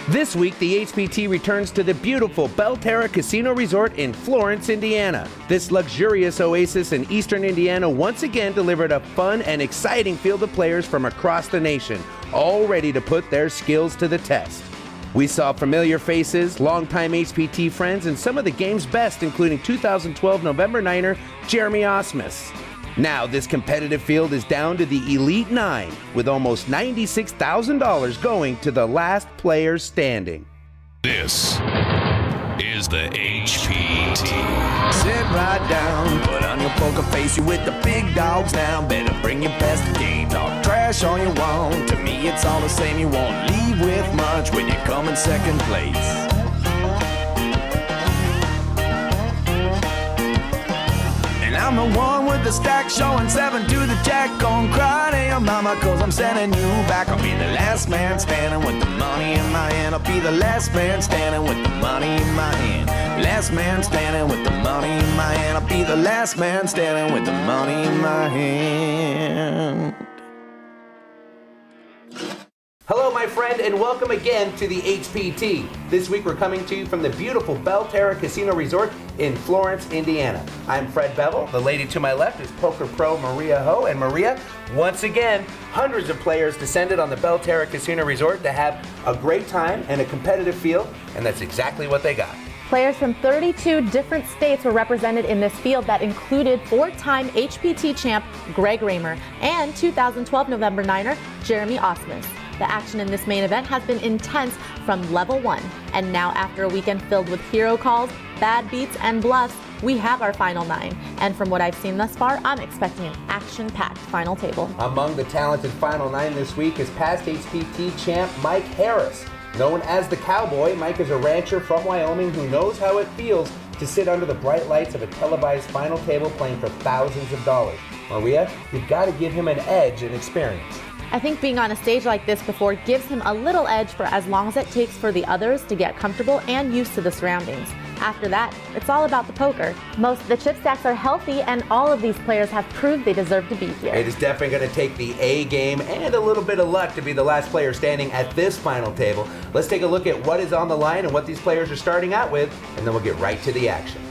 This week, the HPT returns to the beautiful Belterra Casino Resort in Florence, Indiana. This luxurious oasis in eastern Indiana once again delivered a fun and exciting field of players from across the nation, all ready to put their skills to the test. We saw familiar faces, longtime HPT friends, and some of the game's best, including 2012 November 9er Jeremy Osmus. Now, this competitive field is down to the Elite 9, with almost $96,000 going to the last player standing. This is the HPT. Sit right down, put on your poker face, you with the big dogs now. Better bring your best game, talk trash all you want. To me it's all the same, you won't leave with much when you come in second place. I'm the one with the stack showing 7 to the jack. Gon' cry to your mama cause I'm sending you back. I'll be the last man standing with the money in my hand. I'll be the last man standing with the money in my hand. Last man standing with the money in my hand. I'll be the last man standing with the money in my hand. Hello, my friend, and welcome again to the HPT. This week we're coming to you from the beautiful Belterra Casino Resort in Florence, Indiana. I'm Fred Bevel. The lady to my left is poker pro Maria Ho. And Maria, once again, hundreds of players descended on the Belterra Casino Resort to have a great time and a competitive field, and that's exactly what they got. Players from 32 different states were represented in this field that included 4-time HPT champ Greg Raymer and 2012 November 9er Jeremy Osmus. The action in this main event has been intense from level 1, and now after a weekend filled with hero calls, bad beats, and bluffs, we have our final 9. And from what I've seen thus far, I'm expecting an action-packed final table. Among the talented final 9 this week is past HPT champ Mike Harris. Known as the Cowboy, Mike is a rancher from Wyoming who knows how it feels to sit under the bright lights of a televised final table playing for thousands of dollars. Maria, you've got to give him an edge in experience. I think being on a stage like this before gives him a little edge for as long as it takes for the others to get comfortable and used to the surroundings. After that, it's all about the poker. Most of the chip stacks are healthy, and all of these players have proved they deserve to be here. It is definitely going to take the A game and a little bit of luck to be the last player standing at this final table. Let's take a look at what is on the line and what these players are starting out with, and then we'll get right to the action.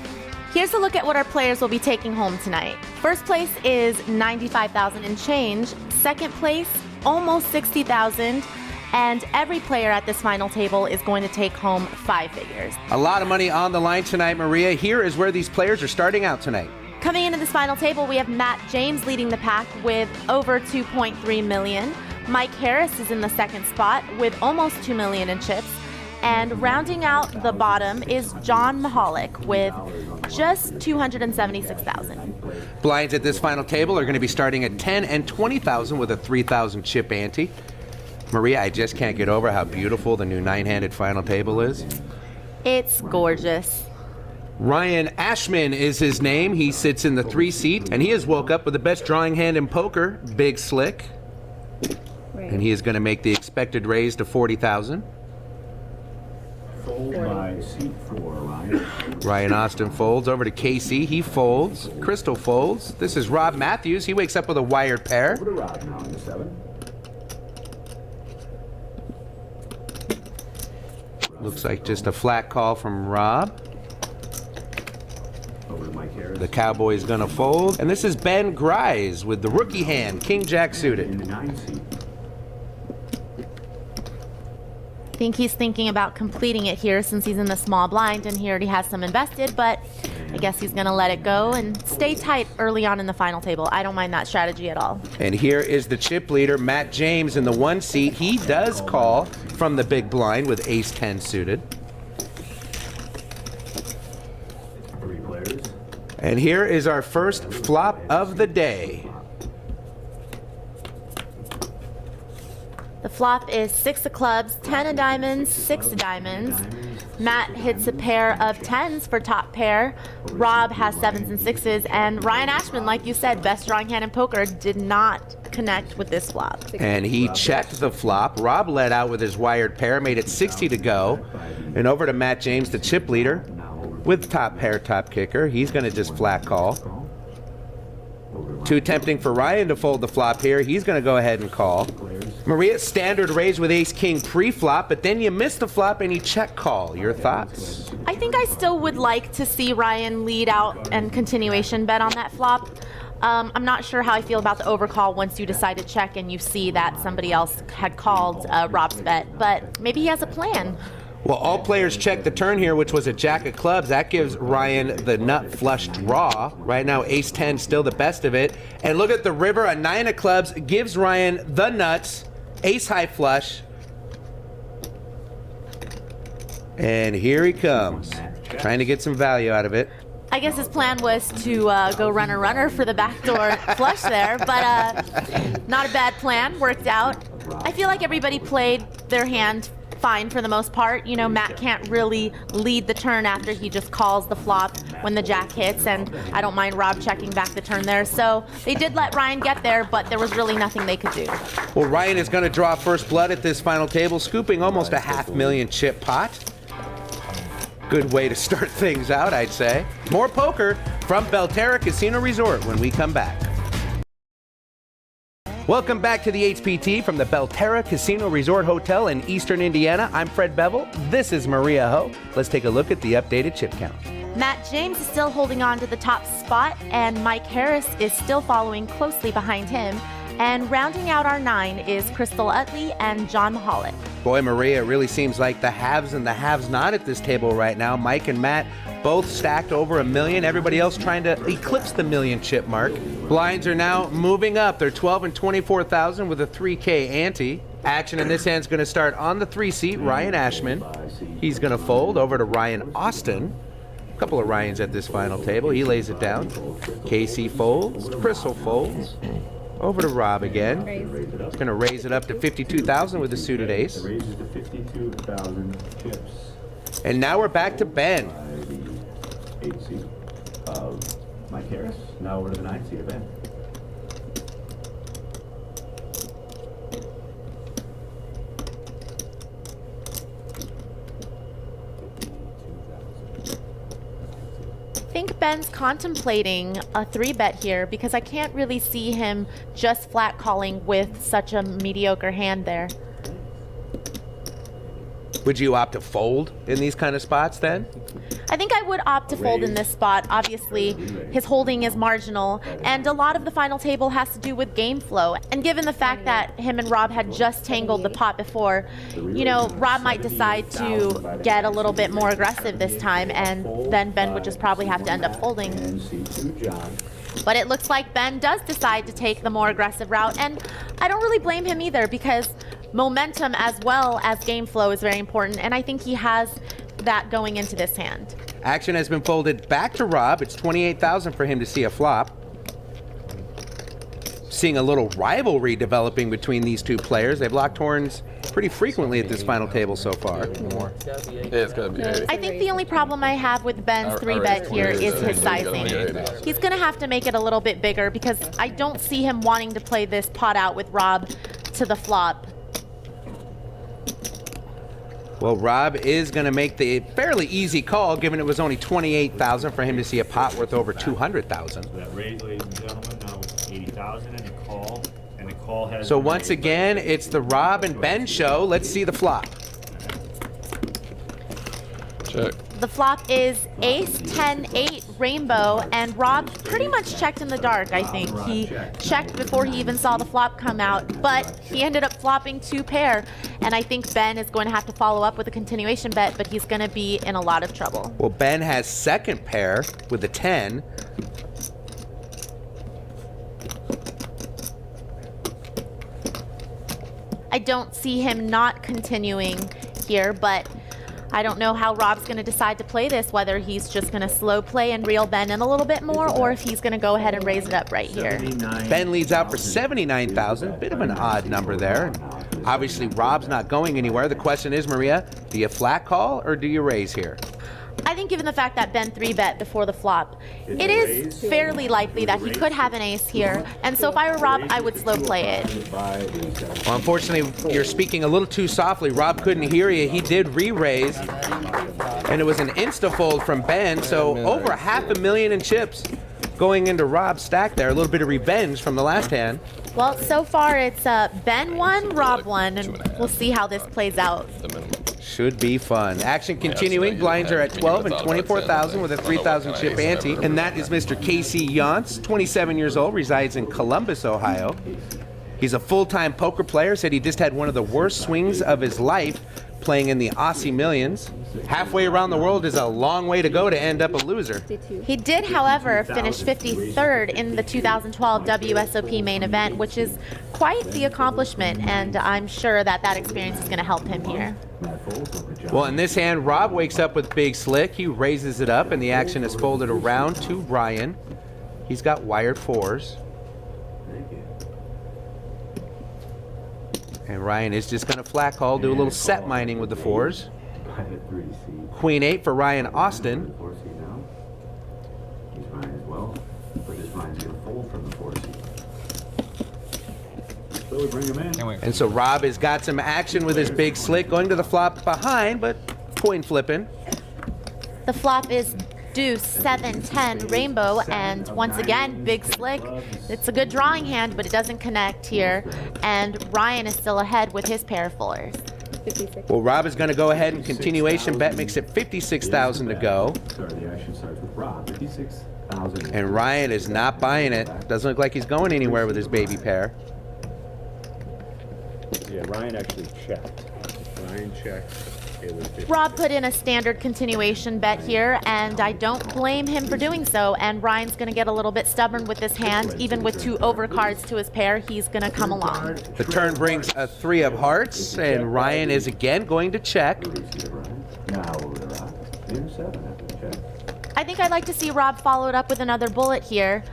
Here's a look at what our players will be taking home tonight. First place is $95,000 and change. Second place, almost $60,000. And every player at this final table is going to take home 5 figures. A lot of money on the line tonight, Maria. Here is where these players are starting out tonight. Coming into this final table, we have Matt James leading the pack with over $2.3 million. Mike Harris is in the second spot with almost $2 million in chips. And rounding out the bottom is John Maholik with just $276,000. Blinds at this final table are going to be starting at $10,000 and $20,000 with a $3,000 chip ante. Maria, I just can't get over how beautiful the new 9-handed final table is. It's gorgeous. Ryan Ashman is his name. He sits in the 3 seat, and he has woke up with the best drawing hand in poker, Big Slick. And he is going to make the expected raise to $40,000. Fold by seat 4, Ryan. Ryan Austin folds over to KC. He folds. Crystal folds. This is Rob Matthews. He wakes up with a wired pair. Over to Rob now in the 7. Looks like just a flat call from Rob. Over to Mike Harris. The Cowboy's gonna fold. And this is Ben Grise with the rookie hand, King Jack suited. In the 9 seat. I think he's thinking about completing it here since he's in the small blind and he already has some invested, but I guess he's going to let it go and stay tight early on in the final table. I don't mind that strategy at all. And here is the chip leader, Matt James, in the 1 seat. He does call from the big blind with ace-10 suited. 3 players. And here is our first flop of the day. The flop is 6 of clubs, 10 of diamonds, 6 of diamonds. Matt hits a pair of 10s for top pair. Rob has 7s and 6s. And Ryan Ashman, like you said, best drawing hand in poker, did not connect with this flop. And he checked the flop. Rob led out with his wired pair, made it 60 to go. And over to Matt James, the chip leader, with top pair, top kicker. He's going to just flat call. Too tempting for Ryan to fold the flop here. He's going to go ahead and call. Maria, standard raise with ace-king pre-flop, but then you missed the flop and you check call. Your thoughts? I think I still would like to see Ryan lead out and continuation bet on that flop. I'm not sure how I feel about the overcall once you decide to check and you see that somebody else had called Rob's bet, but maybe he has a plan. Well, all players check the turn here, which was a jack of clubs. That gives Ryan the nut flush draw. Right now, ace-10 still the best of it. And look at the river, a 9 of clubs gives Ryan the nuts. Ace-high flush. And here he comes, trying to get some value out of it. I guess his plan was to go runner for the backdoor flush there, but not a bad plan, worked out. I feel like everybody played their hand fine for the most part. You know, Matt can't really lead the turn after he just calls the flop when the jack hits, and I don't mind Rob checking back the turn there. So they did let Ryan get there, but there was really nothing they could do. Well, Ryan is going to draw first blood at this final table, scooping almost a $500,000 chip pot. Good way to start things out, I'd say. More poker from Belterra Casino Resort when we come back. Welcome back to the HPT from the Belterra Casino Resort Hotel in Eastern Indiana. I'm Fred Bevel. This is Maria Ho. Let's take a look at the updated chip count. Matt James is still holding on to the top spot, and Mike Harris is still following closely behind him. And rounding out our 9 is Crystal Utley and John Maholik. Boy, Maria, it really seems like the haves and the haves not at this table right now. Mike and Matt both stacked over $1 million. Everybody else trying to eclipse the $1 million chip mark. Blinds are now moving up. They're 12 and 24,000 with a 3K ante. Action in this hand is going to start on the 3 seat, Ryan Ashman. He's going to fold over to Ryan Austin. A couple of Ryans at this final table. He lays it down. Casey folds. Crystal folds. Over to Rob again. He's going to raise it up to 52,000 with a suited ace. Raises to 52,000 chips. And now we're back to Ben. The 8 seat of Mike Harris. Now over to the 9 seat of Ben. I think Ben's contemplating a 3-bet here because I can't really see him just flat calling with such a mediocre hand there. Would you opt to fold in these kind of spots then? I think I would opt to fold in this spot. Obviously, his holding is marginal, and a lot of the final table has to do with game flow. And given the fact that him and Rob had just tangled the pot before, you know, Rob might decide to get a little bit more aggressive this time, and then Ben would just probably have to end up folding. But it looks like Ben does decide to take the more aggressive route, and I don't really blame him either because momentum as well as game flow is very important, and I think he has that going into this hand. Action has been folded back to Rob. It's 28,000 for him to see a flop. Seeing a little rivalry developing between these two players. They've locked horns pretty frequently at this final table so far. More. Yeah, it's gotta be 8. I think the only problem I have with Ben's 3-bet here is his sizing. He's going to have to make it a little bit bigger because I don't see him wanting to play this pot out with Rob to the flop. Well, Rob is going to make the fairly easy call, given it was only 28,000 for him to see a pot worth over 200,000. So that raise, ladies and gentlemen, now it's 80,000 and the call has. So once again, it's the Rob and Ben show. Let's see the flop. Check. The flop is ace 10 8 rainbow, and Rob pretty much checked in the dark. I think he checked before he even saw the flop come out, but he ended up flopping 2 pair, and I think Ben is going to have to follow up with a continuation bet, but he's going to be in a lot of trouble. Well, Ben has second pair with a 10. I don't see him not continuing here, but I don't know how Rob's going to decide to play this, whether he's just going to slow play and reel Ben in a little bit more, or if he's going to go ahead and raise it up right here. Ben leads out for 79,000. Bit of an odd number there. Obviously, Rob's not going anywhere. The question is, Maria, do you flat call or do you raise here? I think given the fact that Ben 3-bet before the flop, it is fairly likely that he could have an ace here, and so if I were Rob, I would slow play it. Well, unfortunately, you're speaking a little too softly. Rob couldn't hear you. He did re-raise, and it was an insta-fold from Ben, so over $500,000 in chips going into Rob's stack there. A little bit of revenge from the last hand. Well, so far it's Ben 1, Rob 1, and we'll see how this plays out. The minimum. Should be fun. Action continuing. Blinds are at 12 and 24,000 with a 3,000 chip ante. And that is Mr. Casey Yance, 27 years old, resides in Columbus, Ohio. He's a full-time poker player, said he just had one of the worst swings of his life playing in the Aussie Millions. Halfway around the world is a long way to go to end up a loser. He did, however, finish 53rd in the 2012 WSOP main event, which is quite the accomplishment, and I'm sure that that experience is going to help him here. Well, in this hand, Rob wakes up with Big Slick. He raises it up, and the action is folded around to Ryan. He's got wired fours. And Ryan is just going to flat call, do a little set mining with the fours. Queen 8 for Ryan Austin. He's Ryan as well, but this Ryan's going to fold from the 4 seat. So we bring him in. And so Rob has got some action with his Big Slick, going to the flop behind, but coin flipping. The flop is deuce, 7, 10, rainbow, and once again, Big Slick. It's a good drawing hand, but it doesn't connect here, and Ryan is still ahead with his pair of fullers. Well, Rob is going to go ahead and continuation bet, makes it 56,000 to go. Sorry, the action starts with Rob, 56,000. And Ryan is not buying it. Doesn't look like he's going anywhere with his baby pair. Yeah, Ryan actually checked. Ryan checked. It was 50. Rob put in a standard continuation bet here, and I don't blame him for doing so, and Ryan's going to get a little bit stubborn with this hand. Even with 2 overcards to his pair, he's going to come along. The turn brings a 3 of hearts, and Ryan is again going to check. Now over to Rob. Game 7 after the check. I think I'd like to see Rob follow it up with another bullet here.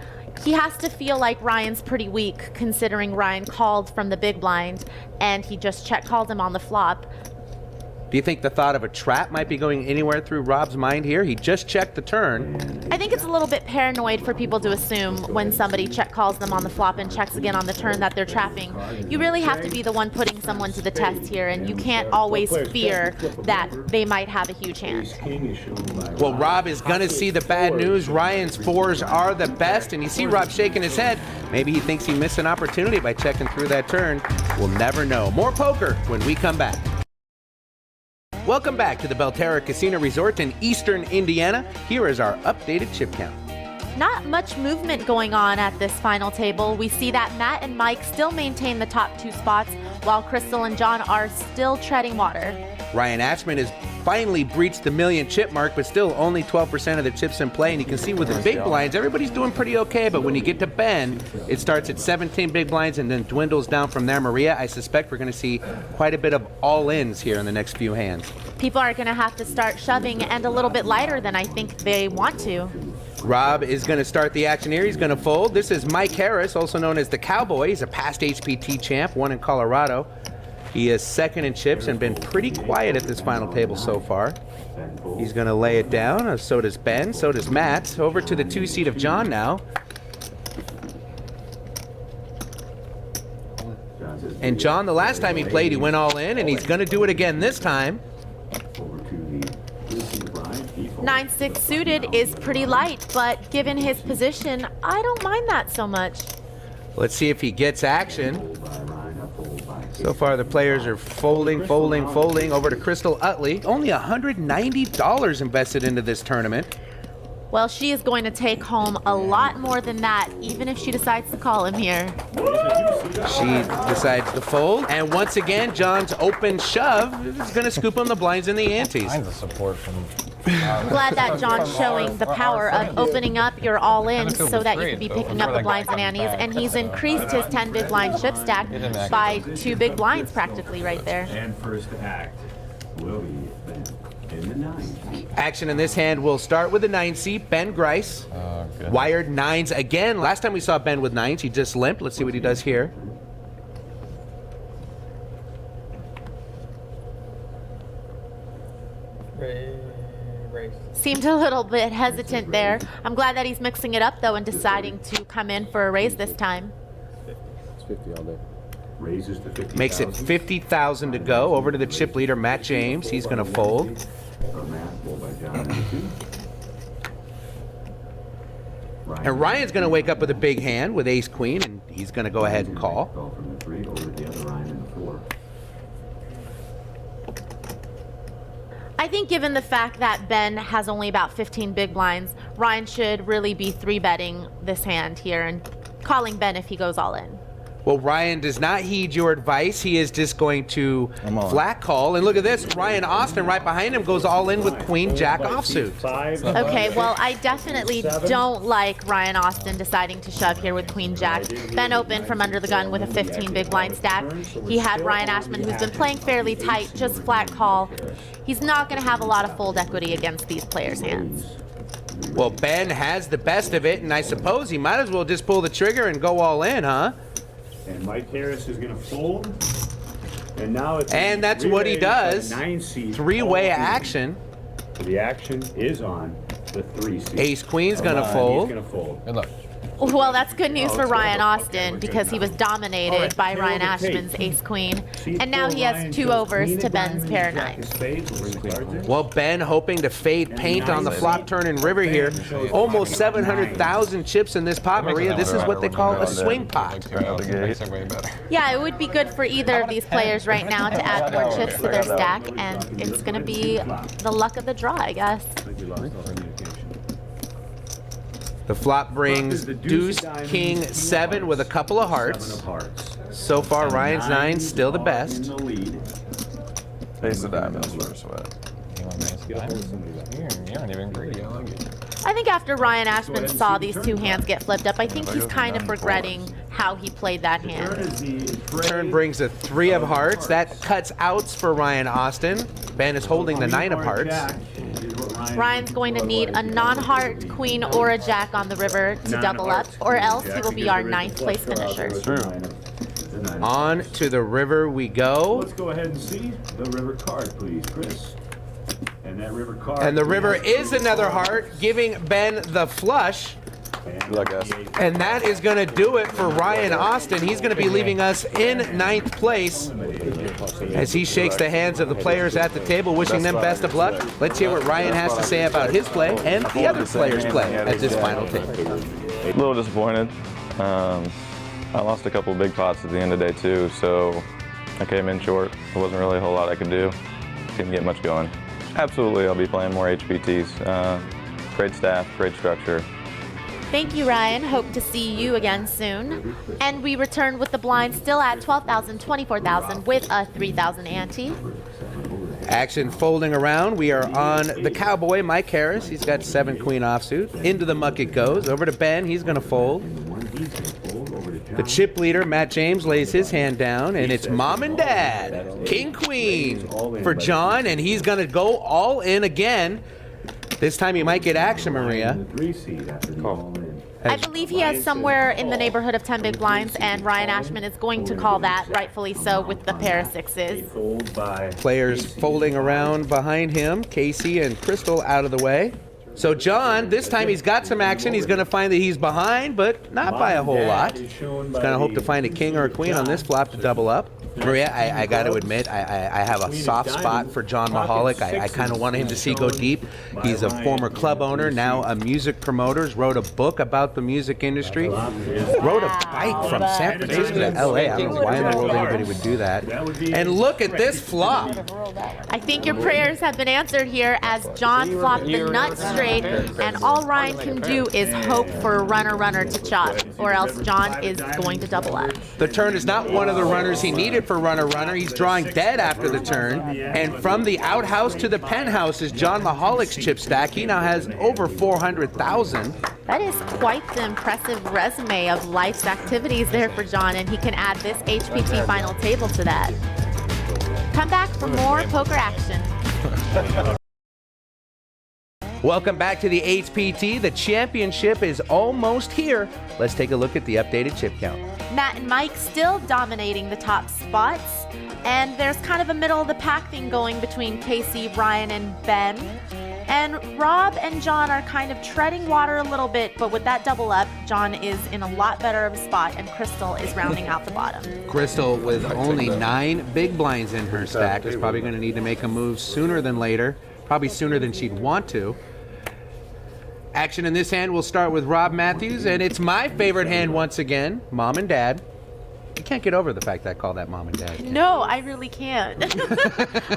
He has to feel like Ryan's pretty weak, considering Ryan called from the big blind, and he just check called him on the flop. Do you think the thought of a trap might be going anywhere through Rob's mind here? He just checked the turn. I think it's a little bit paranoid for people to assume when somebody check calls them on the flop and checks again on the turn that they're trapping. You really have to be the one putting someone to the test here, and you can't always fear that they might have a huge hand. Well, Rob is going to see the bad news. Ryan's fours are the best, and you see Rob shaking his head. Maybe he thinks he missed an opportunity by checking through that turn. We'll never know. More poker when we come back. Welcome back to the Belterra Casino Resort in Eastern Indiana. Here is our updated chip count. Not much movement going on at this final table. We see that Matt and Mike still maintain the top 2 spots, while Crystal and John are still treading water. Ryan Ashman has finally breached the million chip mark, but still only 12% of the chips in play. And you can see with the big blinds, everybody's doing pretty okay. But when you get to Ben, it starts at 17 big blinds and then dwindles down from there. Maria, I suspect we're going to see quite a bit of all-ins here in the next few hands. People are going to have to start shoving and a little bit lighter than I think they want to. Rob is going to start the action here. He's going to fold. This is Mike Harris, also known as the Cowboy. He's a past HPT champ, won in Colorado. He is second in chips and been pretty quiet at this final table so far. He's going to lay it down. So does Ben. So does Matt. Over to the 2 seat of John now. And John, the last time he played, he went all in, and he's going to do it again this time. 9-6 suited is pretty light, but given his position, I don't mind that so much. Let's see if he gets action. So far, the players are folding over to Crystal Utley. Only $190 invested into this tournament. Well, she is going to take home a lot more than that, even if she decides to call him here. She decides to fold. And once again, John's open shove is going to scoop him the blinds and the antes. Kinds of support from. I'm glad that John's showing the power of opening up your all-ins so that you can be picking up the blinds and antes, and he's increased his 10 big blind chip stack by 2 big blinds practically right there. And first act will be Ben in the 9. Action in this hand will start with the 9 seat, Ben Grice. Wired 9s again. Last time we saw Ben with 9s, he just limped. Let's see what he does here. Seemed a little bit hesitant there. I'm glad that he's mixing it up, though, and deciding to come in for a raise this time. It's 50 all day. Raises to 50,000. Makes it 50,000 to go. Over to the chip leader, Matt James. He's going to fold. Matt, fold by John in the 2. And Ryan's going to wake up with a big hand with ace queen, and he's going to go ahead and call. Call from the 3 over to the other Ryan in the 4. I think given the fact that Ben has only about 15 big blinds, Ryan should really be 3-betting this hand here and calling Ben if he goes all in. Well, Ryan does not heed your advice. He is just going to flat call. And look at this. Ryan Austin right behind him goes all in with queen jack offsuit. Okay, well, I definitely don't like Ryan Austin deciding to shove here with queen jack. Ben opened from under the gun with a 15 big blind stack. He had Ryan Ashman, who's been playing fairly tight, just flat call. He's not going to have a lot of fold equity against these players' hands. Well, Ben has the best of it, and I suppose he might as well just pull the trigger and go all in, huh? And Mike Harris is going to fold. And now it's And that's what he does. 9-seed. Three-way action. The action is on the 3-seed. Ace queen's going to fold. He's going to fold. Good luck. Well, that's good news for Ryan Austin because he was dominated by Ryan Ashman's ace-queen, and now he has 2 overs to Ben's pair of 9s. Well, Ben hoping to fade paint on the flop, turn, and river here. Almost 700,000 chips in this pot, Maria. This is what they call a swing pot. Makes it way better. Yeah, it would be good for either of these players right now to add more chips to their stack, and it's going to be the luck of the draw, I guess. The flop brings deuce, king, 7 with a couple of hearts. So far, Ryan's 9 still the best. Face the diamonds first, what? You aren't even greedy, I like it. I think after Ryan Ashman saw these 2 hands get flipped up, I think he's kind of regretting how he played that hand. Turn brings a 3 of hearts. That cuts outs for Ryan Austin. Ben is holding the 9 of hearts. Ryan's going to need a non-heart queen or a jack on the river to double up, or else he will be our 9th place finisher. On to the river we go. Let's go ahead and see the river card, please, Chris. And that river card. And the river is another heart, giving Ben the flush. Good luck, guys. And that is going to do it for Ryan Austin. He's going to be leaving us in 9th place as he shakes the hands of the players at the table, wishing them best of luck. Let's hear what Ryan has to say about his play and the other players' play at this final table. A little disappointed. I lost a couple big pots at the end of day 2, so I came in short. There wasn't really a whole lot I could do. Didn't get much going. Absolutely, I'll be playing more HPTs. Great staff, great structure. Thank you, Ryan. Hope to see you again soon. And we return with the blind still at 12,000, 24,000 with a 3,000 ante. Action folding around. We are on the cowboy, Mike Harris. He's got 7 queen offsuit. Into the muck it goes. Over to Ben. He's going to fold. The chip leader, Matt James, lays his hand down, and it's mom and dad. King queen for John, and he's going to go all in again. This time he might get action, Maria. I believe he has somewhere in the neighborhood of 10 big blinds, and Ryan Ashman is going to call that, rightfully so, with the pair of 6s. Players folding around behind him. Casey and Crystal out of the way. So John, this time he's got some action. He's going to find that he's behind, but not by a whole lot. He's going to hope to find a king or a queen on this flop to double up. Maria, I got to admit, I have a soft spot for John Maholik. I kind of wanted him to see go deep. He's a former club owner, now a music promoter, wrote a book about the music industry, rode a bike from San Francisco to LA. I don't know why in the world anybody would do that. And look at this flop. I think your prayers have been answered here as John flopped the nut straight, and all Ryan can do is hope for a runner to chop, or else John is going to double up. The turn is not one of the runners he needed for runner. He's drawing dead after the turn, and from the outhouse to the penthouse is John Maholik's chip stack. He now has over 400,000. That is quite the impressive resume of life's activities there for John, and he can add this HPT final table to that. Come back for more poker action. Welcome back to the HPT. The championship is almost here. Let's take a look at the updated chip count. Matt and Mike still dominating the top spots, and there's kind of a middle of the pack thing going between Casey, Ryan, and Ben. And Rob and John are kind of treading water a little bit, but with that double up, John is in a lot better of a spot, and Crystal is rounding out the bottom. Crystal, with only 9 big blinds in her stack, is probably going to need to make a move sooner than later, probably sooner than she'd want to. Action in this hand will start with Rob Matthews, and it's my favorite hand once again, Mom and Dad. You can't get over the fact that I call that Mom and Dad. No, I really can't.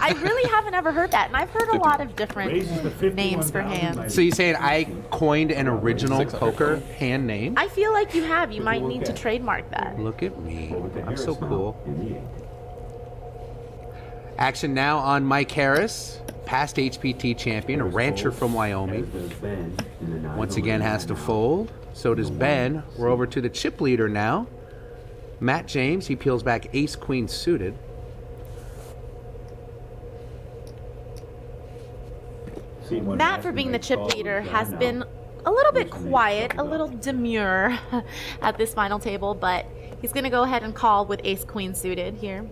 I really haven't ever heard that, and I've heard a lot of different names for hands. So you're saying I coined an original poker hand name? I feel like you have. You might need to trademark that. Look at me. I'm so cool. Action now on Mike Harris, past HPT champion, a rancher from Wyoming. Once again has to fold. So does Ben. We're over to the chip leader now. Matt James, he peels back ace-queen suited. Matt, for being the chip leader, has been a little bit quiet, a little demure at this final table, but he's going to go ahead and call with ace-queen suited here.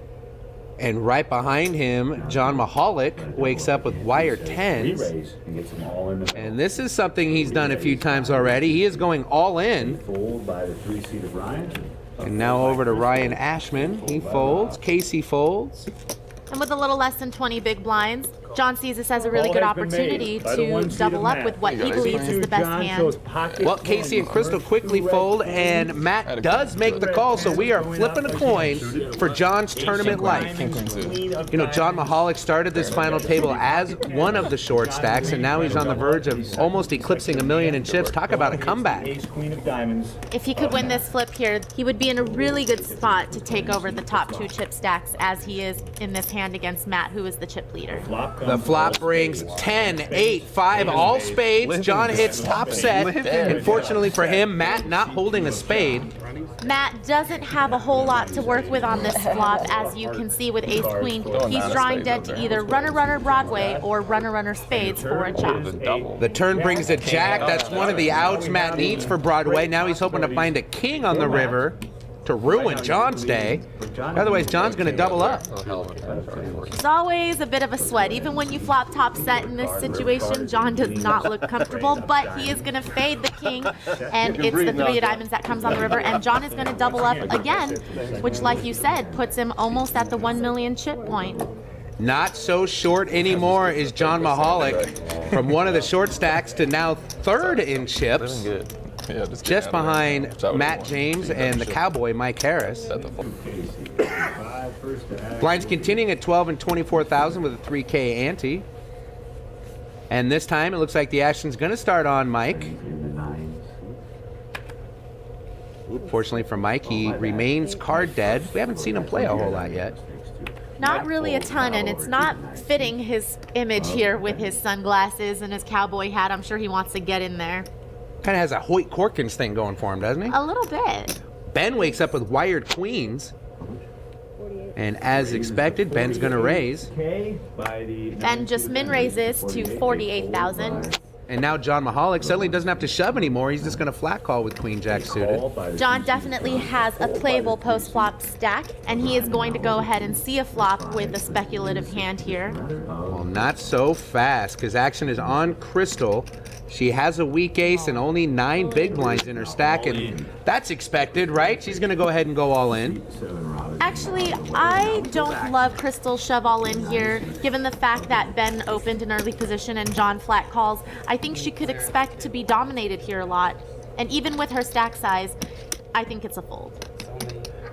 And right behind him, John Maholik wakes up with wire tens. And this is something he's done a few times already. He is going all in. And now over to Ryan Ashman. He folds. Casey folds. And with a little less than 20 big blinds, John sees this as a really good opportunity to double up with what he believes is the best hand. Well, Casey and Crystal quickly fold, and Matt does make the call, so we are flipping a coin for John's tournament life. You know, John Maholik started this final table as one of the short stacks, and now he's on the verge of almost eclipsing $1 million in chips. Talk about a comeback. If he could win this flip here, he would be in a really good spot to take over the top 2 chip stacks as he is in this hand against Matt, who is the chip leader. The flop brings 10, 8, 5, all spades. John hits top set. Unfortunately for him, Matt not holding a spade. Matt doesn't have a whole lot to work with on this flop, as you can see with ace-queen. He's drawing dead to either runner-runner Broadway or runner-runner spades for a chop. The turn brings a jack. That's one of the outs Matt needs for Broadway. Now he's hoping to find a king on the river to ruin John's day. Otherwise, John's going to double up. It's always a bit of a sweat. Even when you flop top set in this situation, John does not look comfortable, but he is going to fade the king, and it's the 3 of diamonds that comes on the river, and John is going to double up again, which, like you said, puts him almost at the 1 million chip point. Not so short anymore is John Maholik, from one of the short stacks to now 3rd in chips. Yeah, just behind Matt James and the Cowboy Mike Harris. Blinds continuing at 12 and 24,000 with a 3K ante. And this time it looks like the action's going to start on Mike. Fortunately for Mike, he remains card dead. We haven't seen him play a whole lot yet. Not really a ton, and it's not fitting his image here with his sunglasses and his cowboy hat. I'm sure he wants to get in there. Kind of has a Hoyt Corkins thing going for him, doesn't he? A little bit. Ben wakes up with wired queens. And as expected, Ben's going to raise. Ben just min raises to 48,000. And now John Maholik suddenly doesn't have to shove anymore. He's just going to flat call with queen jack suited. John definitely has a playable post-flop stack, and he is going to go ahead and see a flop with a speculative hand here. Well, not so fast, because action is on Crystal. She has a weak ace and only 9 big blinds in her stack, and that's expected, right? She's going to go ahead and go all in. Actually, I don't love Crystal's shove all in here, given the fact that Ben opened an early position and John flat calls. I think she could expect to be dominated here a lot, and even with her stack size, I think it's a fold.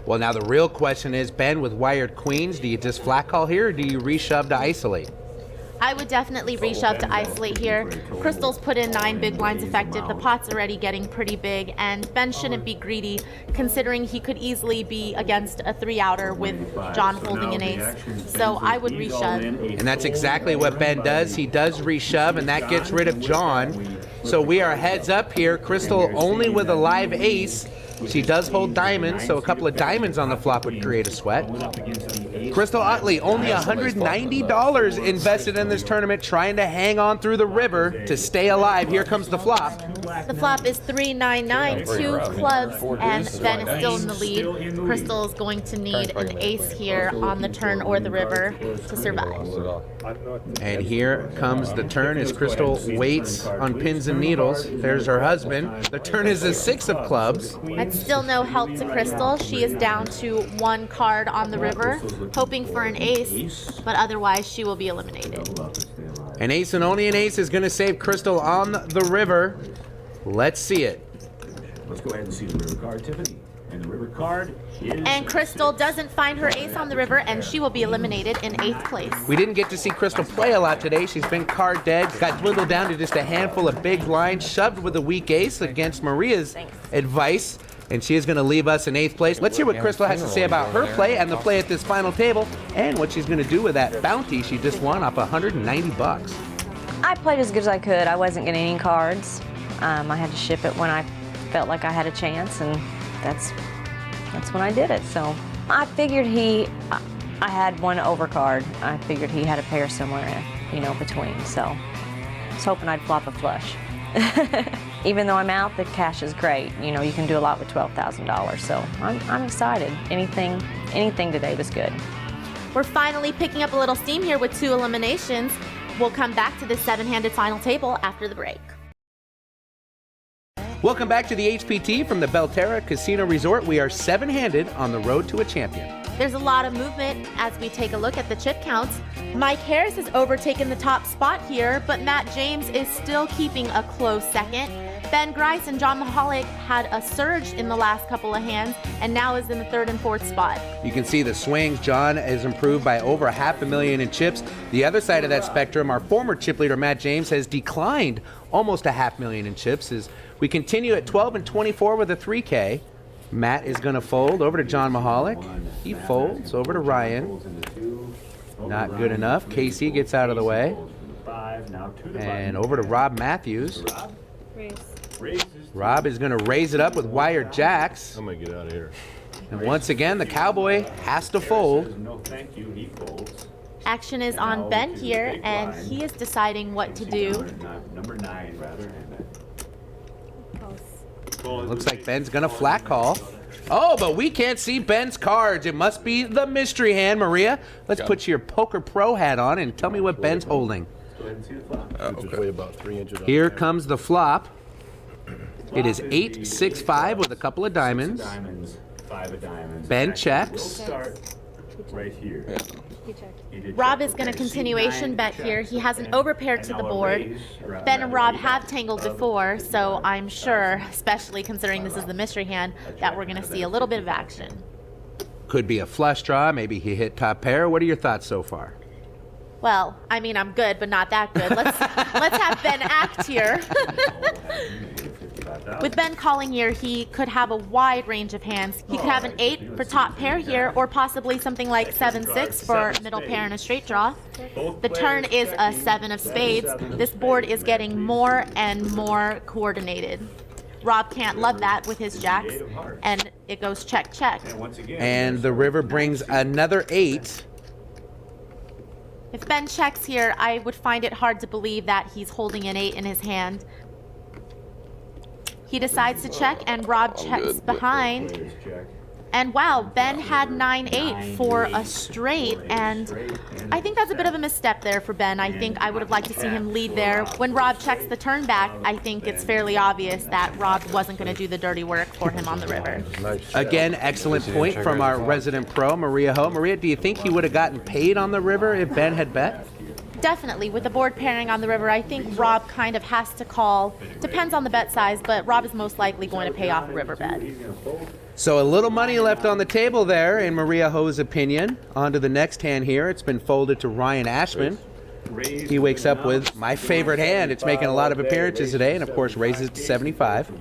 Well, now the real question is, Ben with wired queens, do you just flat call here, or do you reshove to isolate? I would definitely reshove to isolate here. Crystal's put in 9 big blinds effective. The pot's already getting pretty big, and Ben shouldn't be greedy, considering he could easily be against a 3-outer with John holding an ace. So I would reshove. And that's exactly what Ben does. He does reshove, and that gets rid of John. So we are heads up here. Crystal only with a live ace. She does hold diamonds, so a couple of diamonds on the flop would create a sweat. Crystal Utley, only $190 invested in this tournament, trying to hang on through the river to stay alive. Here comes the flop. The flop is 399, 2 clubs, and Ben is still in the lead. Crystal is going to need an ace here on the turn or the river to survive. And here comes the turn as Crystal waits on pins and needles. There's her husband. The turn is a 6 of clubs. That's still no help to Crystal. She is down to 1 card on the river, hoping for an ace, but otherwise she will be eliminated. An ace and only an ace is going to save Crystal on the river. Let's see it. Let's go ahead and see the river card, Tiffany. And the river card is... And Crystal doesn't find her ace on the river, and she will be eliminated in 8th place. We didn't get to see Crystal play a lot today. She's been card dead, got dwindled down to just a handful of big blinds, shoved with a weak ace against Maria's advice, and she is going to leave us in 8th place. Let's hear what Crystal has to say about her play and the play at this final table, and what she's going to do with that bounty she just won off $190. I played as good as I could. I wasn't getting any cards. I had to ship it when I felt like I had a chance, and that's when I did it. So I figured I had one overcard. I figured he had a pair somewhere, between. So I was hoping I'd flop a flush. Even though I'm out, the cash is great. You can do a lot with $12,000. So I'm excited. Anything today was good. We're finally picking up a little steam here with 2 eliminations. We'll come back to the 7-handed final table after the break. Welcome back to the HPT from the Belterra Casino Resort. We are 7-handed on the road to a champion. There's a lot of movement as we take a look at the chip counts. Mike Harris has overtaken the top spot here, but Matt James is still keeping a close second. Ben Grice and John Maholik had a surge in the last couple of hands and now is in the 3rd and 4th spot. You can see the swings. John has improved by over $500,000 in chips. The other side of that spectrum, our former chip leader Matt James has declined almost $500,000 in chips as we continue at 12 and 24 with a 3K. Matt is going to fold over to John Maholik. He folds over to Ryan. Not good enough. Casey gets out of the way. And over to Rob Matthews. Rob is going to raise it up with wire jacks. I'm going to get out of here. And once again, the Cowboy has to fold. No, thank you. He folds. Action is on Ben here, and he is deciding what to do. Number 9, rather. Looks like Ben's going to flat call. Oh, but we can't see Ben's cards. It must be the mystery hand. Maria, let's put your Poker Pro hat on and tell me what Ben's holding. Okay. About 3 inches. Here comes the flop. It is 8-6-5 with a couple of diamonds. 5 of diamonds. Ben checks. Start right here. Rob is going to continuation bet here. He has an overpair to the board. Ben and Rob have tangled before, so I'm sure, especially considering this is the mystery hand, that we're going to see a little bit of action. Could be a flush draw. Maybe he hit top pair. What are your thoughts so far? Well, I mean, I'm good, but not that good. Let's have Ben act here. With Ben calling here, he could have a wide range of hands. He could have an 8 for top pair here, or possibly something like 7-6 for middle pair and a straight draw. The turn is a 7 of spades. This board is getting more and more coordinated. Rob can't love that with his jacks, and it goes check, check. And the river brings another 8. If Ben checks here, I would find it hard to believe that he's holding an 8 in his hand. He decides to check, and Rob checks behind. And wow, Ben had 9-8 for a straight, and I think that's a bit of a misstep there for Ben. I think I would have liked to see him lead there. When Rob checks the turn back, I think it's fairly obvious that Rob wasn't going to do the dirty work for him on the river. Again, excellent point from our resident pro, Maria Ho. Maria, do you think he would have gotten paid on the river if Ben had bet? Definitely. With the board pairing on the river, I think Rob kind of has to call. Depends on the bet size, but Rob is most likely going to pay off a river bet. So a little money left on the table there, in Maria Ho's opinion. On to the next hand here. It's been folded to Ryan Ashman. He wakes up with my favorite hand. It's making a lot of appearances today, and of course raises to 75.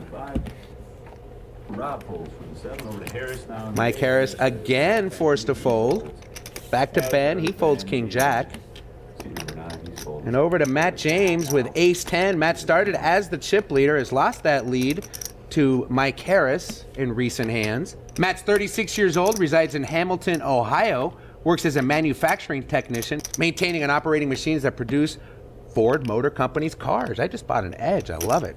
Mike Harris again forced to fold. Back to Ben. He folds King Jack. And over to Matt James with ace-10. Matt started as the chip leader, has lost that lead to Mike Harris in recent hands. Matt's 36 years old, resides in Hamilton, Ohio, works as a manufacturing technician, maintaining and operating machines that produce Ford Motor Company's cars. I just bought an Edge. I love it.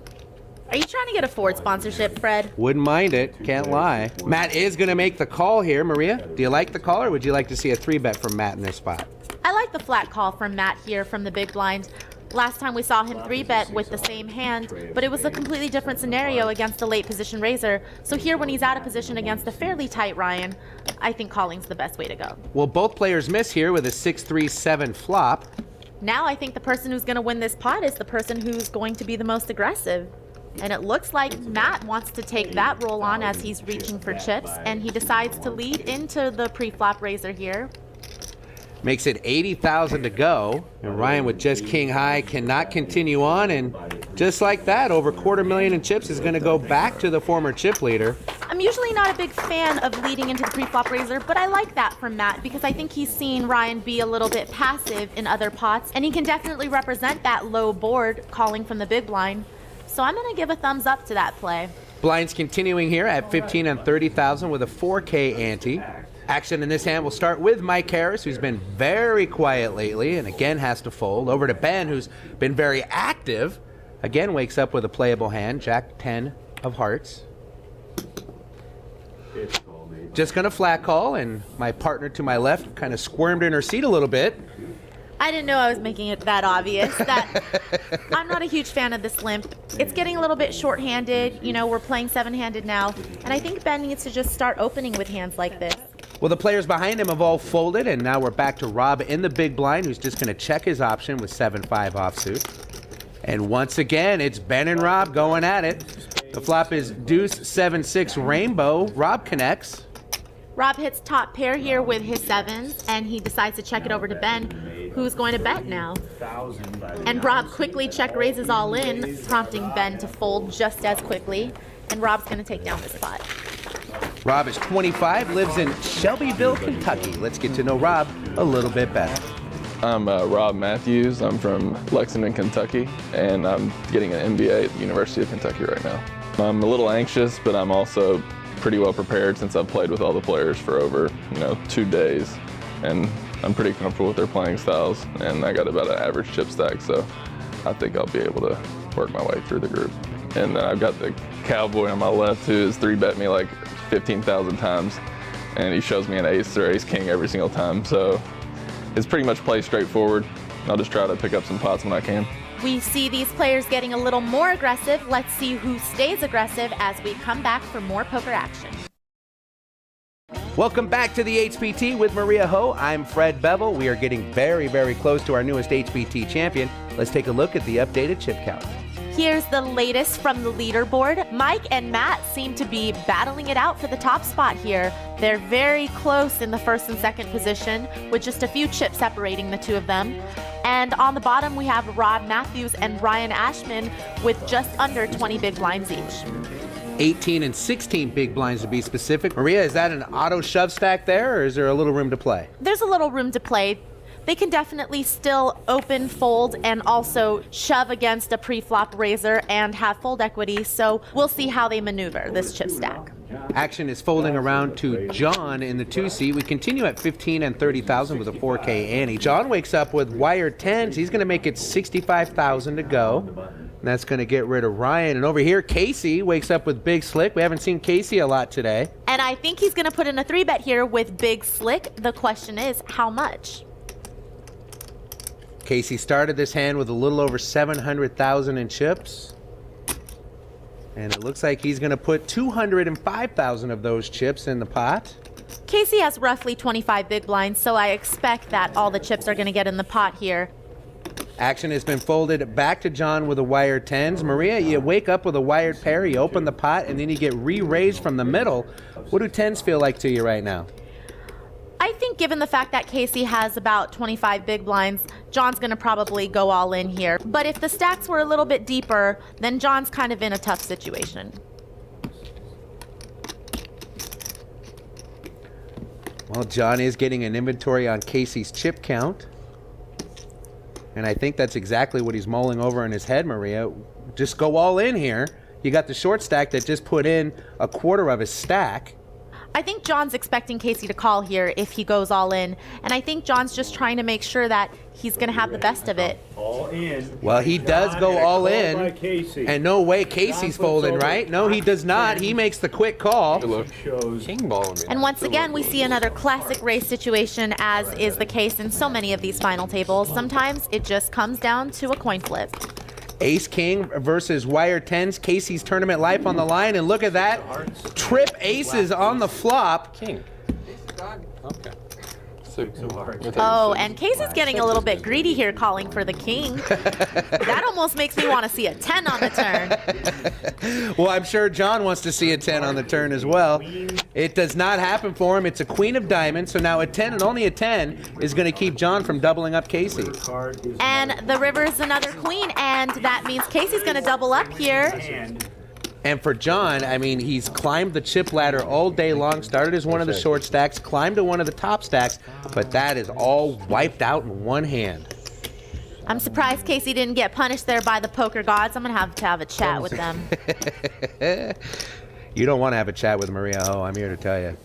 Are you trying to get a Ford sponsorship, Fred? Wouldn't mind it. Can't lie. Matt is going to make the call here. Maria, do you like the call, or would you like to see a 3-bet from Matt in this spot? I like the flat call from Matt here from the big blind. Last time we saw him 3-bet with the same hand, but it was a completely different scenario against a late position raiser. So here when he's out of position against a fairly tight Ryan, I think calling's the best way to go. Well, both players miss here with a 6-3-7 flop. Now I think the person who's going to win this pot is the person who's going to be the most aggressive. And it looks like Matt wants to take that role on as he's reaching for chips, and he decides to lead into the pre-flop raiser here. Makes it 80,000 to go, and Ryan with just king high cannot continue on, and just like that, over $250,000 in chips is going to go back to the former chip leader. I'm usually not a big fan of leading into the pre-flop raiser, but I like that from Matt because I think he's seen Ryan be a little bit passive in other pots, and he can definitely represent that low board calling from the big blind. So I'm going to give a thumbs up to that play. Blinds continuing here at 15 and 30,000 with a 4K ante. Action in this hand will start with Mike Harris, who's been very quiet lately and again has to fold. Over to Ben, who's been very active. Again wakes up with a playable hand, Jack 10 of hearts. Just gonna flat call, and my partner to my left kind of squirmed in her seat a little bit. I didn't know I was making it that obvious. That I'm not a huge fan of this limp. It's getting a little bit short-handed. You know, we're playing seven-handed now, and I think Ben needs to just start opening with hands like this. Well, the players behind him have all folded, and now we're back to Rob in the big blind, who's just going to check his option with 7-5 offsuit. And once again, it's Ben and Rob going at it. The flop is deuce 7-6 rainbow. Rob connects. Rob hits top pair here with his sevens, and he decides to check it over to Ben, who's going to bet now. And Rob quickly check raises all in, prompting Ben to fold just as quickly. And Rob's going to take down this pot. Rob is 25, lives in Shelbyville, Kentucky. Let's get to know Rob a little bit better. I'm Rob Matthews. I'm from Lexington, Kentucky, and I'm getting an MBA at the University of Kentucky right now. I'm a little anxious, but I'm also pretty well prepared since I've played with all the players for over 2 days, and I'm pretty comfortable with their playing styles, and I got about an average chip stack, so I think I'll be able to work my way through the group. And then I've got the cowboy on my left who has 3-bet me like 15,000 times, and he shows me an ace or ace king every single time, so it's pretty much play straightforward. I'll just try to pick up some pots when I can. We see these players getting a little more aggressive. Let's see who stays aggressive as we come back for more poker action. Welcome back to the HPT with Maria Ho. I'm Fred Bevel. We are getting very, very close to our newest HPT champion. Let's take a look at the updated chip count. Here's the latest from the leaderboard. Mike and Matt seem to be battling it out for the top spot here. They're very close in the first and second position, with just a few chips separating the two of them. And on the bottom, we have Rob Matthews and Ryan Ashman with just under 20 big blinds each. 18 and 16 big blinds to be specific. Maria, is that an auto shove stack there, or is there a little room to play? There's a little room to play. They can definitely still open, fold, and also shove against a pre-flop raiser and have fold equity, so we'll see how they maneuver this chip stack. Action is folding around to John in the 2 seat. We continue at 15 and 30,000 with a 4K ante. John wakes up with wired 10s. He's going to make it 65,000 to go. And that's going to get rid of Ryan. And over here, Casey wakes up with Big Slick. We haven't seen Casey a lot today. And I think he's going to put in a 3-bet here with Big Slick. The question is, how much? Casey started this hand with a little over 700,000 in chips. And it looks like he's going to put 205,000 of those chips in the pot. Casey has roughly 25 big blinds, so I expect that all the chips are going to get in the pot here. Action has been folded back to John with a wired 10s. Maria, you wake up with a wired pair, you open the pot, and then you get re-raised from the middle. What do 10s feel like to you right now? I think given the fact that Casey has about 25 big blinds, John's going to probably go all in here. But if the stacks were a little bit deeper, then John's kind of in a tough situation. Well, John is getting an inventory on Casey's chip count. And I think that's exactly what he's mulling over in his head, Maria. Just go all in here. You got the short stack that just put in a quarter of his stack. I think John's expecting Casey to call here if he goes all in. And I think John's just trying to make sure that he's going to have the best of it. All in. Well, he does go all in. And no way Casey's John folding, puts right? No, he does not. He makes the quick call. And once again, we see another classic race situation, as is the case in so many of these final tables. Sometimes it just comes down to a coin flip. Ace King versus wire 10s. Casey's tournament life on the line, and look at that. Trip aces on the flop. King. Okay. Oh, and Casey's getting a little bit greedy here, calling for the king. That almost makes me want to see a 10 on the turn. Well, I'm sure John wants to see a 10 on the turn as well. It does not happen for him. It's a queen of diamonds, so now a 10 and only a 10 is going to keep John from doubling up Casey. And the river is another queen, and that means Casey's going to double up here. And for John, I mean, he's climbed the chip ladder all day long, started as one of the short stacks, climbed to one of the top stacks, but that is all wiped out in one hand. I'm surprised Casey didn't get punished there by the poker gods. I'm going to have a chat with them. You don't want to have a chat with Maria Ho, I'm here to tell you.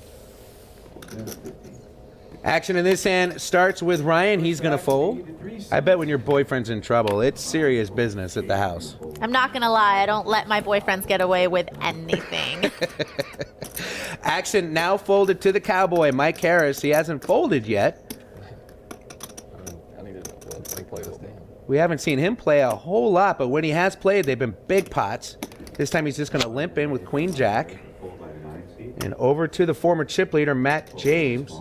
Action in this hand starts with Ryan. He's going to fold. I bet when your boyfriend's in trouble, it's serious business at the house. I'm not going to lie. I don't let my boyfriends get away with anything. Action now folded to the cowboy, Mike Harris. He hasn't folded yet. I need to play this game. We haven't seen him play a whole lot, but when he has played, they've been big pots. This time he's just going to limp in with Queen Jack. And over to the former chip leader, Matt James.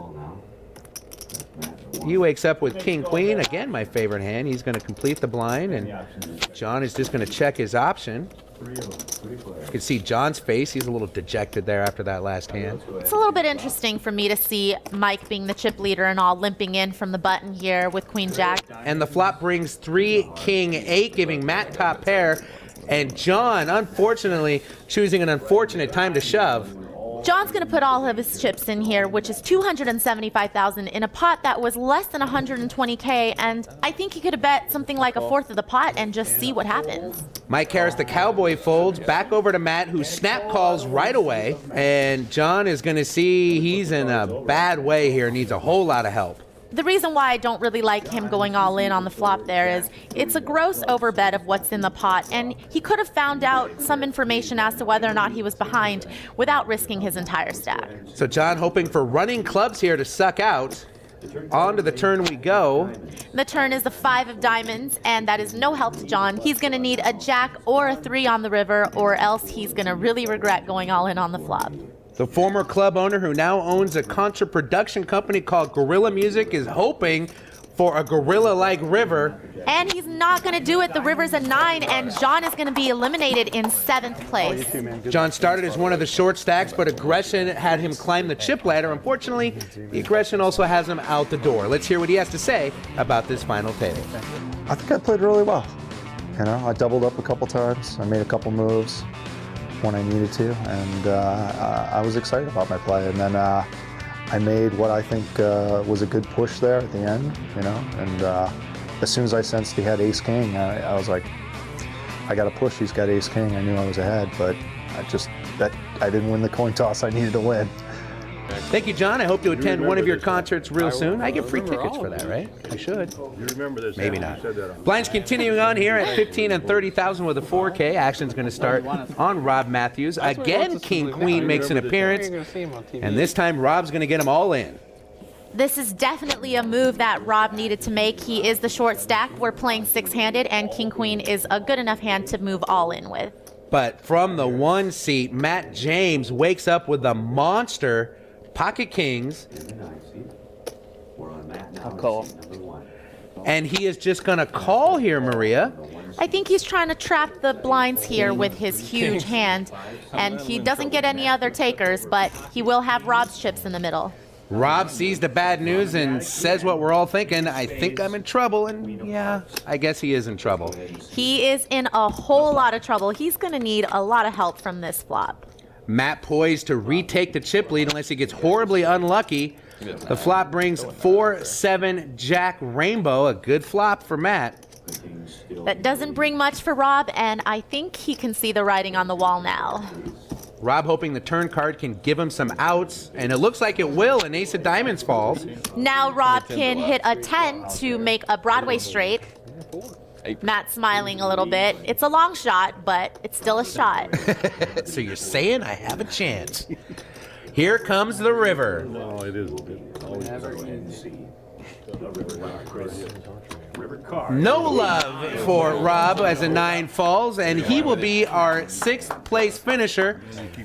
He wakes up with King Queen, again my favorite hand. He's going to complete the blind, and John is just going to check his option. You can see John's face. He's a little dejected there after that last hand. It's a little bit interesting for me to see Mike being the chip leader and all limping in from the button here with Queen Jack. And the flop brings 3 King 8, giving Matt top pair. And John, unfortunately, choosing an unfortunate time to shove. John's going to put all of his chips in here, which is $275,000 in a pot that was less than $120K, and I think he could have bet something like a fourth of the pot and just see what happens. Mike Harris, the cowboy, folds back over to Matt, who snap calls right away, and John is going to see he's in a bad way here, needs a whole lot of help. The reason why I don't really like him going all in on the flop there is it's a gross overbet of what's in the pot, and he could have found out some information as to whether or not he was behind without risking his entire stack. So John hoping for running clubs here to suck out. On to the turn we go. The turn is the 5 of diamonds, and that is no help to John. He's going to need a jack or a 3 on the river, or else he's going to really regret going all in on the flop. The former club owner who now owns a contra production company called Gorilla Music is hoping for a gorilla-like river. And he's not going to do it. The river's a 9, and John is going to be eliminated in 7th place. John started as one of the short stacks, but aggression had him climb the chip ladder. Unfortunately, the aggression also has him out the door. Let's hear what he has to say about this final table. I think I played really well. You know, I doubled up a couple times. I made a couple moves when I needed to, and I was excited about my play. And then I made what I think was a good push there at the end, you know, and as soon as I sensed he had ace-king, I was like, I got to push, he's got ace-king. I knew I was ahead, but I didn't win the coin toss I needed to win. Thank you, John. I hope to attend one of your concerts real soon. I get free tickets for that, right? I should. You remember this? Maybe not. Blinds continuing on here at 15 and 30,000 with a 4K. Action's going to start on Rob Matthews. Again, King Queen makes an appearance, and this time Rob's going to get them all in. This is definitely a move that Rob needed to make. He is the short stack. We're playing 6-handed, and King Queen is a good enough hand to move all in with. But from the 1 seat, Matt James wakes up with the monster pocket kings. I'll call. And he is just going to call here, Maria. I think he's trying to trap the blinds here with his huge hand, and he doesn't get any other takers, but he will have Rob's chips in the middle. Rob sees the bad news and says what we're all thinking. I think I'm in trouble, and yeah, I guess he is in trouble. He is in a whole lot of trouble. He's going to need a lot of help from this flop. Matt poised to retake the chip lead unless he gets horribly unlucky. The flop brings 4-7 Jack Rainbow, a good flop for Matt. That doesn't bring much for Rob, and I think he can see the writing on the wall now. Rob hoping the turn card can give him some outs, and it looks like it will, and Ace of Diamonds falls. Now Rob can hit a 10 to make a Broadway straight. Matt smiling a little bit. It's a long shot, but it's still a shot. So you're saying I have a chance. Here comes the river. No, it isn't. No love for Rob as a 9 falls, and he will be our 6th place finisher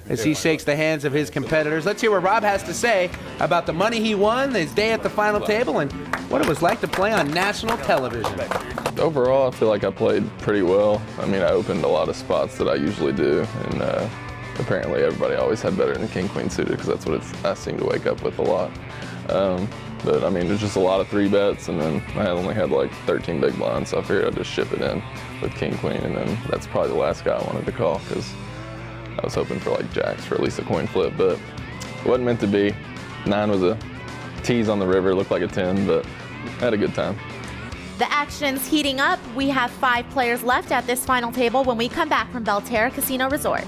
as he shakes the hands of his competitors. Let's hear what Rob has to say about the money he won, his day at the final table, and what it was like to play on national television. Overall, I feel like I played pretty well. I mean, I opened a lot of spots that I usually do, and apparently everybody always had better than king queen suited because that's what I seem to wake up with a lot. But I mean, there's just a lot of 3 bets, and then I only had like 13 big blinds, so I figured I'd just ship it in with king queen, and then that's probably the last guy I wanted to call because I was hoping for like jacks for at least a coin flip, but it wasn't meant to be. 9 was a tease on the river, looked like a 10, but I had a good time. The action's heating up. We have 5 players left at this final table when we come back from Belterra Casino Resort.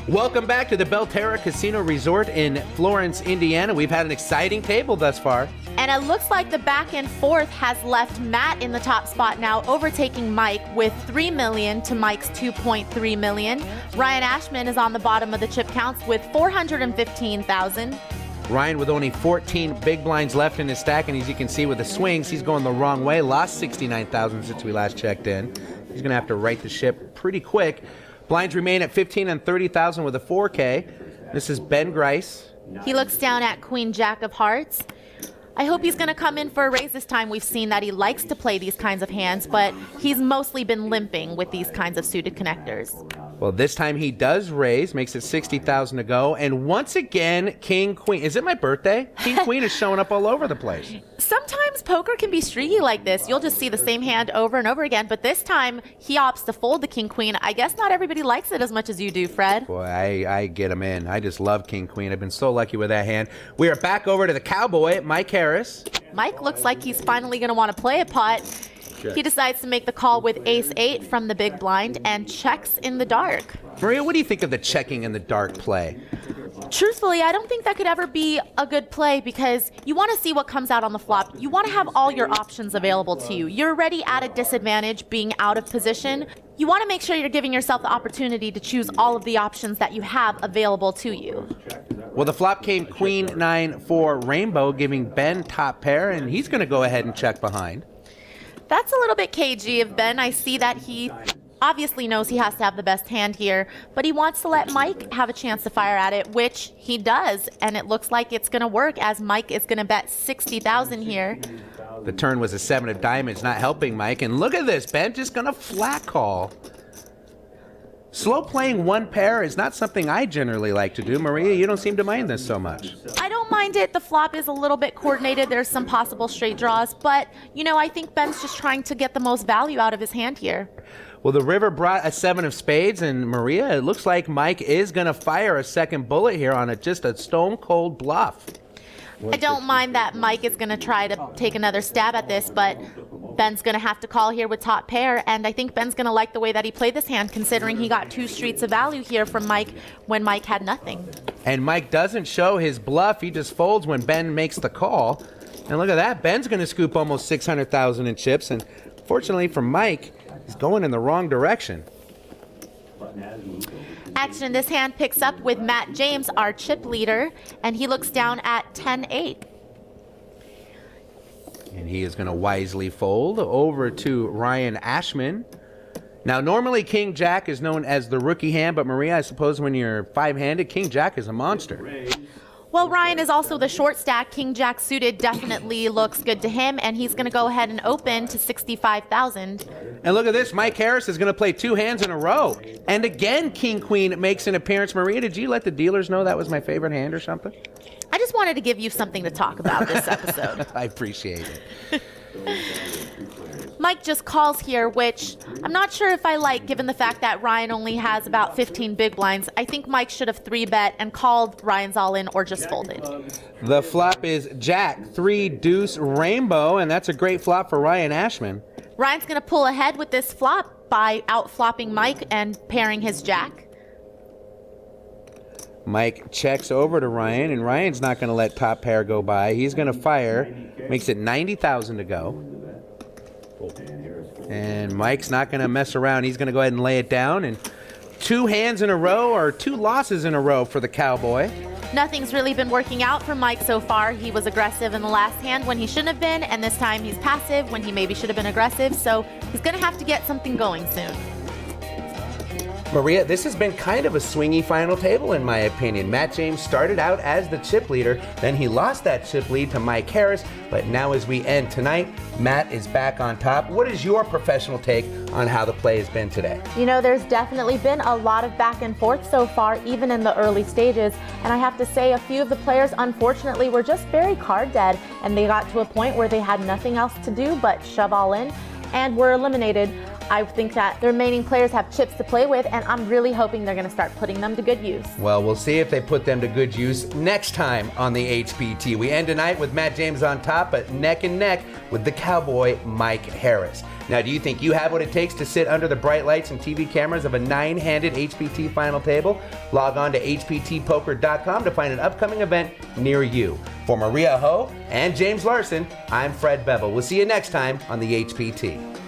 Welcome back to the Belterra Casino Resort in Florence, Indiana. We've had an exciting table thus far. And it looks like the back and forth has left Matt in the top spot now, overtaking Mike with $3 million to Mike's $2.3 million. Ryan Ashman is on the bottom of the chip counts with $415,000. Ryan with only 14 big blinds left in his stack, and as you can see with the swings, he's going the wrong way. Lost $69,000 since we last checked in. He's going to have to right the ship pretty quick. Blinds remain at 15 and 30,000 with a 4K. This is Ben Grice. He looks down at Queen Jack of Hearts. I hope he's going to come in for a raise this time. We've seen that he likes to play these kinds of hands, but he's mostly been limping with these kinds of suited connectors. Well, this time he does raise, makes it 60,000 to go, and once again, King Queen. Is it my birthday? King Queen is showing up all over the place. Sometimes poker can be streaky like this. You'll just see the same hand over and over again, but this time he opts to fold the King Queen. I guess not everybody likes it as much as you do, Fred. Boy, I get him in. I just love King Queen. I've been so lucky with that hand. We are back over to the cowboy, Mike Harris. Mike looks like he's finally going to want to play a pot. Check. He decides to make the call with ace-8 from the big blind and checks in the dark. Maria, what do you think of the checking in the dark play? Truthfully, I don't think that could ever be a good play because you want to see what comes out on the flop. You want to have all your options available to you. You're already at a disadvantage being out of position. You want to make sure you're giving yourself the opportunity to choose all of the options that you have available to you. Well, the flop came Queen 9 for Rainbow, giving Ben top pair, and he's going to go ahead and check behind. That's a little bit cagey of Ben. I see that he obviously knows he has to have the best hand here, but he wants to let Mike have a chance to fire at it, which he does, and it looks like it's going to work as Mike is going to bet 60,000 here. The turn was a 7 of diamonds, not helping Mike, and look at this, Ben just going to flat call. Slow playing one pair is not something I generally like to do. Maria, you don't seem to mind this so much. I don't mind it. The flop is a little bit coordinated. There's some possible straight draws, but, you know, I think Ben's just trying to get the most value out of his hand here. Well, the river brought a 7 of spades, and Maria, it looks like Mike is going to fire a second bullet here on just a stone-cold bluff. I don't mind that Mike is going to try to take another stab at this, but Ben's going to have to call here with top pair, and I think Ben's going to like the way that he played this hand, considering he got 2 streets of value here from Mike when Mike had nothing. And Mike doesn't show his bluff. He just folds when Ben makes the call. And look at that. Ben's going to scoop almost 600,000 in chips, and fortunately for Mike, he's going in the wrong direction. Action, this hand picks up with Matt James, our chip leader, and he looks down at 10-8. And he is going to wisely fold over to Ryan Ashman. Now, normally King Jack is known as the rookie hand, but Maria, I suppose when you're 5-handed, King Jack is a monster. Well, Ryan is also the short stack. King Jack suited definitely looks good to him, and he's going to go ahead and open to 65,000. And look at this. Mike Harris is going to play 2 hands in a row. And again, King Queen makes an appearance. Maria, did you let the dealers know that was my favorite hand or something? I just wanted to give you something to talk about this episode. I appreciate it. Mike just calls here, which I'm not sure if I like, given the fact that Ryan only has about 15 big blinds. I think Mike should have 3-bet and called Ryan's all-in or just folded. The flop is Jack, 3 deuce rainbow, and that's a great flop for Ryan Ashman. Ryan's going to pull ahead with this flop by out-flopping Mike and pairing his Jack. Mike checks over to Ryan, and Ryan's not going to let top pair go by. He's going to fire, makes it 90,000 to go. And Mike's not going to mess around. He's going to go ahead and lay it down. And 2 hands in a row, or 2 losses in a row for the cowboy. Nothing's really been working out for Mike so far. He was aggressive in the last hand when he shouldn't have been, and this time he's passive when he maybe should have been aggressive, so he's gonna have to get something going soon. Maria, this has been kind of a swingy final table in my opinion. Matt James started out as the chip leader, then he lost that chip lead to Mike Harris, but now as we end tonight, Matt is back on top. What is your professional take on how the play has been today? You know, there's definitely been a lot of back and forth so far, even in the early stages, and I have to say a few of the players unfortunately were just very card dead, and they got to a point where they had nothing else to do but shove all in and were eliminated. I think that the remaining players have chips to play with, and I'm really hoping they're going to start putting them to good use. Well, we'll see if they put them to good use next time on the HPT. We end tonight with Matt James on top, but neck and neck with the cowboy Mike Harris. Now, do you think you have what it takes to sit under the bright lights and TV cameras of a 9-handed HPT final table? Log on to hptpoker.com to find an upcoming event near you. For Maria Ho and James Larson, I'm Fred Bevel. We'll see you next time on the HPT.